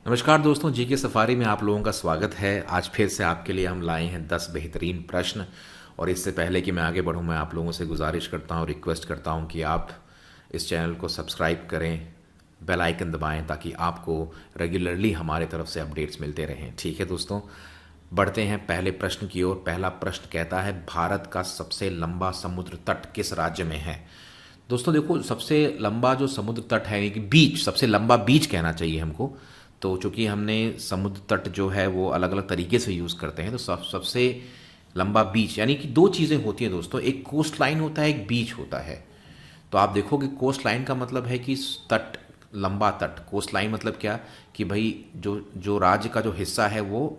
नमस्कार दोस्तों, जी के सफारी में आप लोगों का स्वागत है। आज फिर से आपके लिए हम लाए हैं 10 बेहतरीन प्रश्न। और इससे पहले कि मैं आगे बढ़ूं, मैं आप लोगों से गुजारिश करता हूं, रिक्वेस्ट करता हूं कि आप इस चैनल को सब्सक्राइब करें, बेल आइकन दबाएं ताकि आपको रेगुलरली हमारे तरफ से अपडेट्स मिलते रहें। ठीक है दोस्तों, बढ़ते हैं पहले प्रश्न की ओर। पहला प्रश्न कहता है, भारत का सबसे लंबा समुद्र तट किस राज्य में है? दोस्तों देखो, सबसे लंबा जो समुद्र तट है, यानी कि बीच, सबसे लंबा बीच कहना चाहिए हमको। तो चूंकि हमने समुद्र तट जो है वो अलग अलग तरीके से यूज़ करते हैं, तो सबसे लंबा बीच, यानी कि दो चीज़ें होती हैं दोस्तों, एक कोस्ट लाइन होता है, एक बीच होता है। तो आप देखोगे कोस्ट लाइन का मतलब है कि तट, लंबा तट। कोस्ट लाइन मतलब क्या, कि भाई जो जो राज्य का जो हिस्सा है वो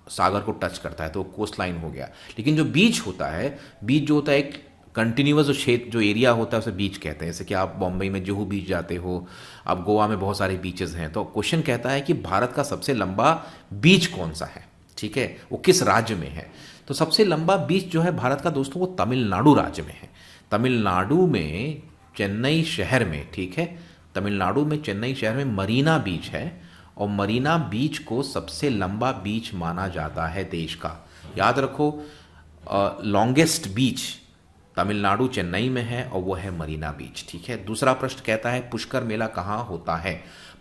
सागर को टच करता है, तो कोस्ट लाइन हो गया। लेकिन जो बीच होता है, बीच जो होता है एक कंटिन्यूअस जो क्षेत्र, जो एरिया होता है, उसे बीच कहते हैं। जैसे कि आप बॉम्बे में जुहू बीच जाते हो, आप गोवा में बहुत सारे बीचेस हैं। तो क्वेश्चन कहता है कि भारत का सबसे लंबा बीच कौन सा है, ठीक है, वो किस राज्य में है? तो सबसे लंबा बीच जो है भारत का दोस्तों, वो तमिलनाडु राज्य में है। तमिलनाडु में चेन्नई शहर में, ठीक है, तमिलनाडु में चेन्नई शहर में मरीना बीच है। और मरीना बीच को सबसे लंबा बीच माना जाता है देश का। याद रखो, लॉन्गेस्ट बीच तमिलनाडु चेन्नई में है और वो है मरीना बीच। ठीक है, दूसरा प्रश्न कहता है, पुष्कर मेला कहाँ होता है?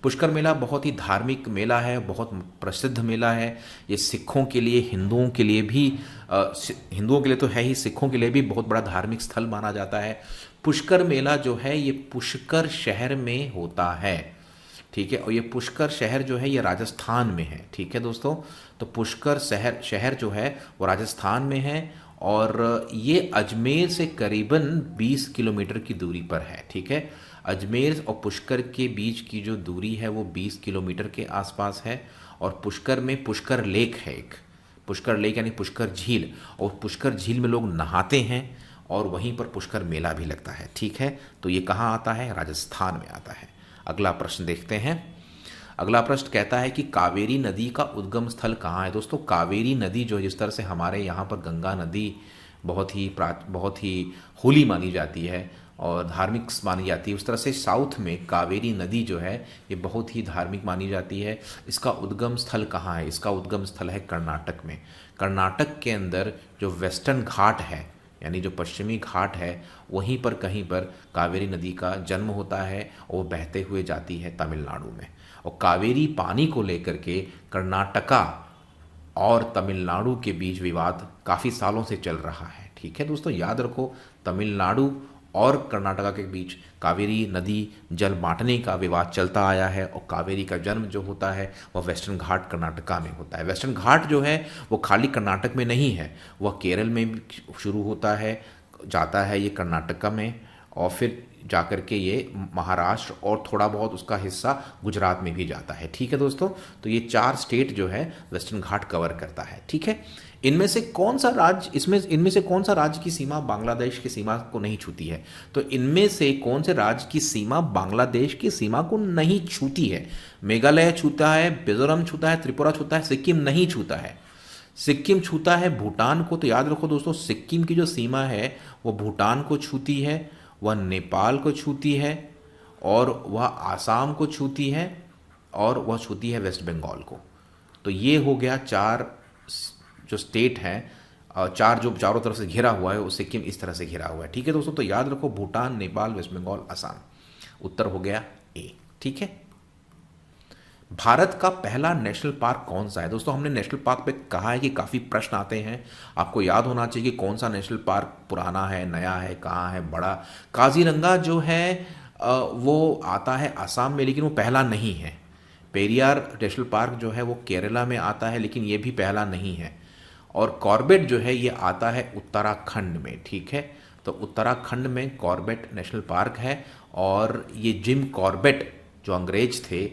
पुष्कर मेला बहुत ही धार्मिक मेला है, बहुत प्रसिद्ध मेला है। ये सिखों के लिए, हिंदुओं के लिए भी, हिंदुओं के लिए तो है ही, सिखों के लिए भी बहुत बड़ा धार्मिक स्थल माना जाता है। पुष्कर मेला जो है ये पुष्कर शहर में होता है, ठीक है। और ये पुष्कर शहर जो है ये राजस्थान में है, ठीक है दोस्तों। तो पुष्कर शहर शहर जो है वो राजस्थान में है और ये अजमेर से करीबन 20 किलोमीटर की दूरी पर है, ठीक है। अजमेर और पुष्कर के बीच की जो दूरी है वो 20 किलोमीटर के आसपास है। और पुष्कर में पुष्कर लेक है, एक पुष्कर लेक यानी पुष्कर झील, और पुष्कर झील में लोग नहाते हैं और वहीं पर पुष्कर मेला भी लगता है, ठीक है। तो ये कहाँ आता है? राजस्थान में आता है। अगला प्रश्न देखते हैं। अगला प्रश्न कहता है कि कावेरी नदी का उद्गम स्थल कहाँ है? दोस्तों, कावेरी नदी जो है, जिस तरह से हमारे यहाँ पर गंगा नदी बहुत ही होली मानी जाती है और धार्मिक मानी जाती है, उस तरह से साउथ में कावेरी नदी जो है ये बहुत ही धार्मिक मानी जाती है। इसका उद्गम स्थल कहाँ है? इसका उद्गम स्थल है कर्नाटक में। कर्नाटक के अंदर जो वेस्टर्न घाट है, यानी जो पश्चिमी घाट है, वहीं पर कहीं पर कावेरी नदी का जन्म होता है और वो बहते हुए जाती है तमिलनाडु में। और कावेरी पानी को लेकर के कर्नाटका और तमिलनाडु के बीच विवाद काफ़ी सालों से चल रहा है, ठीक है दोस्तों। याद रखो, तमिलनाडु और कर्नाटका के बीच कावेरी नदी जल बांटने का विवाद चलता आया है। और कावेरी का जन्म जो होता है वह वेस्टर्न घाट कर्नाटका में होता है। वेस्टर्न घाट जो है वो खाली कर्नाटक में नहीं है, वह केरल में भी शुरू होता है, जाता है ये कर्नाटका में, और फिर जाकर के ये महाराष्ट्र और थोड़ा बहुत उसका हिस्सा गुजरात में भी जाता है, ठीक है दोस्तों। तो ये 4 स्टेट जो है वेस्टर्न घाट कवर करता है, ठीक है। इनमें से कौन सा राज्य, इनमें से कौन सा राज्य की सीमा बांग्लादेश की सीमा को नहीं छूती है? तो इनमें से कौन से राज्य की सीमा बांग्लादेश की सीमा को नहीं छूती है? मेघालय छूता है, मिजोरम छूता है, त्रिपुरा छूता है, सिक्किम नहीं छूता है। सिक्किम छूता है भूटान को। तो याद रखो दोस्तों, सिक्किम की जो सीमा है वो भूटान को छूती है, वह नेपाल को छूती है, और वह आसाम को छूती है, और वह छूती है वेस्ट बंगाल को। तो ये हो गया 4 जो स्टेट हैं, 4 जो चारों तरफ से घिरा हुआ है, वो सिक्किम इस तरह से घिरा हुआ है, ठीक है दोस्तों। तो याद रखो, भूटान, नेपाल, वेस्ट बंगाल, आसाम। उत्तर हो गया ए, ठीक है। भारत का पहला नेशनल पार्क कौन सा है? दोस्तों, हमने नेशनल पार्क पे कहा है कि काफ़ी प्रश्न आते हैं, आपको याद होना चाहिए कि कौन सा नेशनल पार्क पुराना है, नया है, कहाँ है, बड़ा। काजीरंगा जो है वो आता है आसाम में, लेकिन वो पहला नहीं है। पेरियार नेशनल पार्क जो है वो केरला में आता है, लेकिन ये भी पहला नहीं है। और कॉर्बेट जो है ये आता है उत्तराखंड में, ठीक है। तो उत्तराखंड में कॉर्बेट नेशनल पार्क है, और ये जिम कॉर्बेट जो अंग्रेज थे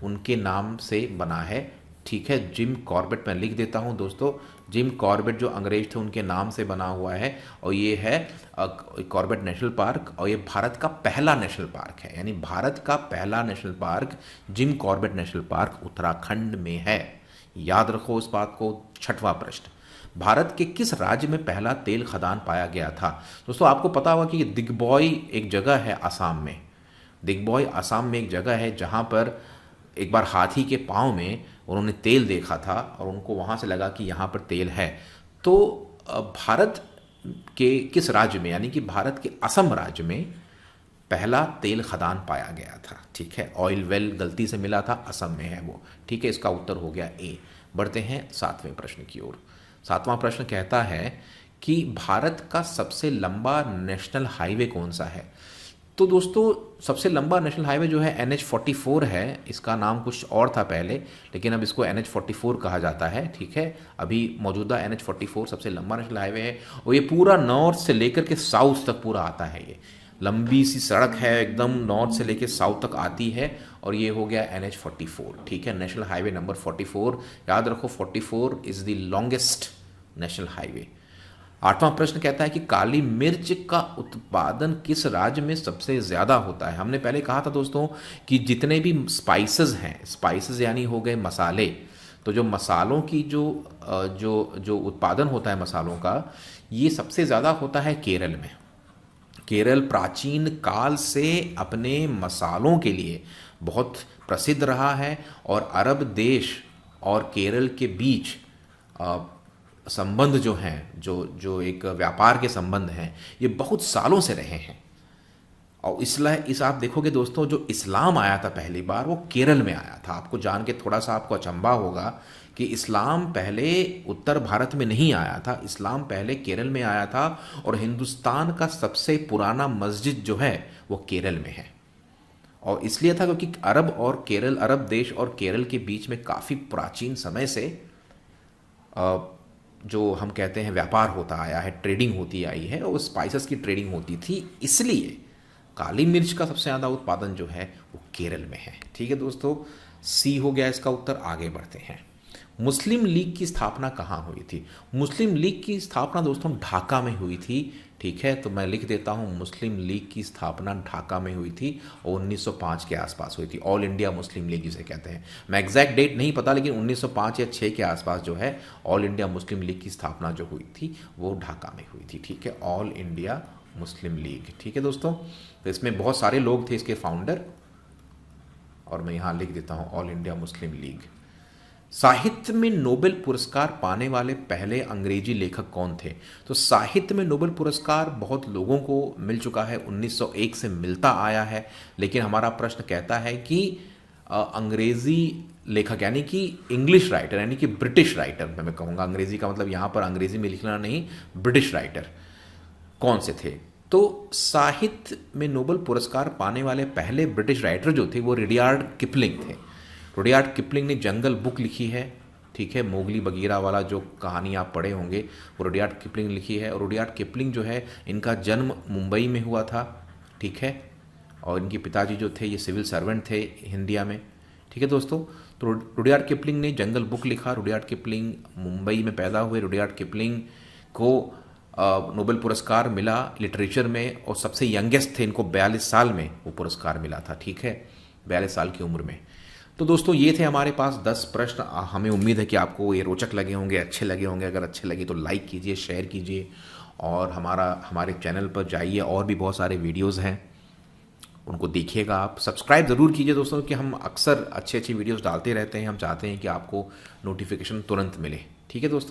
उनके नाम से बना है, ठीक है। जिम कॉर्बेट मैं लिख देता हूं दोस्तों, जिम कॉर्बेट जो अंग्रेज थे उनके नाम से बना हुआ है, और ये है कॉर्बेट नेशनल पार्क, और ये भारत का पहला नेशनल पार्क है। यानी भारत का पहला national park Jim Corbett national park Uttarakhand में है। याद रखो उस बात को। 6वां प्रश्न, भारत के किस राज्य में पहला तेल खदान पाया गया था? दोस्तों, आपको पता होगा कि दिग्बॉय एक जगह है आसाम में। दिग्बॉय आसाम में एक जगह है जहाँ पर एक बार हाथी के पाँव में उन्होंने तेल देखा था और उनको वहाँ से लगा कि यहाँ पर तेल है। तो भारत के किस राज्य में, यानी कि भारत के असम राज्य में पहला तेल खदान पाया गया था। ठीक है, ऑयल वेल गलती से मिला था, असम में है वो। ठीक है, इसका उत्तर हो गया ए। बढ़ते हैं 7वें प्रश्न की ओर। 7वां प्रश्न कहता है कि भारत का सबसे लंबा नेशनल हाईवे कौन सा है। तो दोस्तों सबसे लंबा नेशनल हाईवे जो है NH44 है। इसका नाम कुछ और था पहले, लेकिन अब इसको NH44 कहा जाता है। ठीक है, अभी मौजूदा NH44 सबसे लंबा नेशनल हाईवे है और ये पूरा नॉर्थ से लेकर के साउथ तक पूरा आता है। ये लंबी सी सड़क है, एकदम नॉर्थ से लेकर साउथ तक आती है और ये हो गया NH44। ठीक है, नेशनल हाईवे नंबर 44, याद रखो 44 is the longest national highway. 8वां प्रश्न कहता है कि काली मिर्च का उत्पादन किस राज्य में सबसे ज़्यादा होता है। हमने पहले कहा था दोस्तों कि जितने भी स्पाइसेस हैं, स्पाइसेस यानी हो गए मसाले, तो जो मसालों की जो उत्पादन होता है मसालों का, ये सबसे ज़्यादा होता है केरल में। केरल प्राचीन काल से अपने मसालों के लिए बहुत प्रसिद्ध रहा है और अरब देश और केरल के बीच संबंध जो हैं, जो एक व्यापार के संबंध हैं, ये बहुत सालों से रहे हैं। और इस आप देखोगे दोस्तों, जो इस्लाम आया था पहली बार वो केरल में आया था। आपको जान के थोड़ा सा आपको अचंभा होगा कि इस्लाम पहले उत्तर भारत में नहीं आया था, इस्लाम पहले केरल में आया था। और हिंदुस्तान का सबसे पुराना मस्जिद जो है वो केरल में है। और इसलिए था क्योंकि अरब देश और केरल के बीच में काफ़ी प्राचीन समय से जो हम कहते हैं व्यापार होता आया है, ट्रेडिंग होती आई है और स्पाइसेस की ट्रेडिंग होती थी। इसलिए काली मिर्च का सबसे ज़्यादा उत्पादन जो है वो केरल में है। ठीक है दोस्तों, सी हो गया इसका उत्तर। आगे बढ़ते हैं। मुस्लिम लीग की स्थापना कहाँ हुई थी। मुस्लिम लीग की स्थापना दोस्तों ढाका में हुई थी। ठीक है, तो मैं लिख देता हूँ, मुस्लिम लीग की स्थापना ढाका में हुई थी और 1905 के आसपास हुई थी। ऑल इंडिया मुस्लिम लीग जिसे कहते हैं। मैं एग्जैक्ट डेट नहीं पता, लेकिन 1905 या 6 के आसपास जो है ऑल इंडिया मुस्लिम लीग की स्थापना जो हुई थी वो ढाका में हुई थी। ठीक है, ऑल इंडिया मुस्लिम लीग। ठीक है दोस्तों, तो इसमें बहुत सारे लोग थे इसके फाउंडर, और मैं यहाँ लिख देता हूँ ऑल इंडिया मुस्लिम लीग। साहित्य में नोबेल पुरस्कार पाने वाले पहले अंग्रेजी लेखक कौन थे। तो साहित्य में नोबेल पुरस्कार बहुत लोगों को मिल चुका है, 1901 से मिलता आया है। लेकिन हमारा प्रश्न कहता है कि अंग्रेजी लेखक यानी कि इंग्लिश राइटर यानी कि ब्रिटिश राइटर, मैं कहूँगा अंग्रेजी का मतलब यहाँ पर अंग्रेजी में लिखना नहीं, ब्रिटिश राइटर कौन से थे। तो साहित्य में नोबेल पुरस्कार पाने वाले पहले ब्रिटिश राइटर जो थे वो रुडयार्ड किपलिंग थे। रुडयार्ड किपलिंग ने जंगल बुक लिखी है। ठीक है, मोगली बगीरा वाला जो कहानी आप पढ़े होंगे वो रुडयार्ड किपलिंग ने लिखी है। और रुडयार्ड किपलिंग जो है, इनका जन्म मुंबई में हुआ था। ठीक है, और इनके पिताजी जो थे ये सिविल सर्वेंट थे इंडिया में। ठीक है दोस्तों, तो रुडयार्ड किपलिंग ने जंगल बुक लिखा। रुडयार्ड किपलिंग मुंबई में पैदा हुए। रुडयार्ड किपलिंग को नोबेल पुरस्कार मिला लिटरेचर में और सबसे यंगेस्ट थे, इनको 42 साल में वो पुरस्कार मिला था। ठीक है, 42 साल की उम्र में। तो दोस्तों ये थे हमारे पास 10 प्रश्न। हमें उम्मीद है कि आपको ये रोचक लगे होंगे, अच्छे लगे होंगे। अगर अच्छे लगे तो लाइक कीजिए, शेयर कीजिए और हमारे चैनल पर जाइए, और भी बहुत सारे वीडियोज़ हैं उनको देखिएगा। आप सब्सक्राइब ज़रूर कीजिए दोस्तों, कि हम अक्सर अच्छी वीडियोज़ डालते रहते हैं। हम चाहते हैं कि आपको नोटिफिकेशन तुरंत मिले। ठीक है दोस्तों।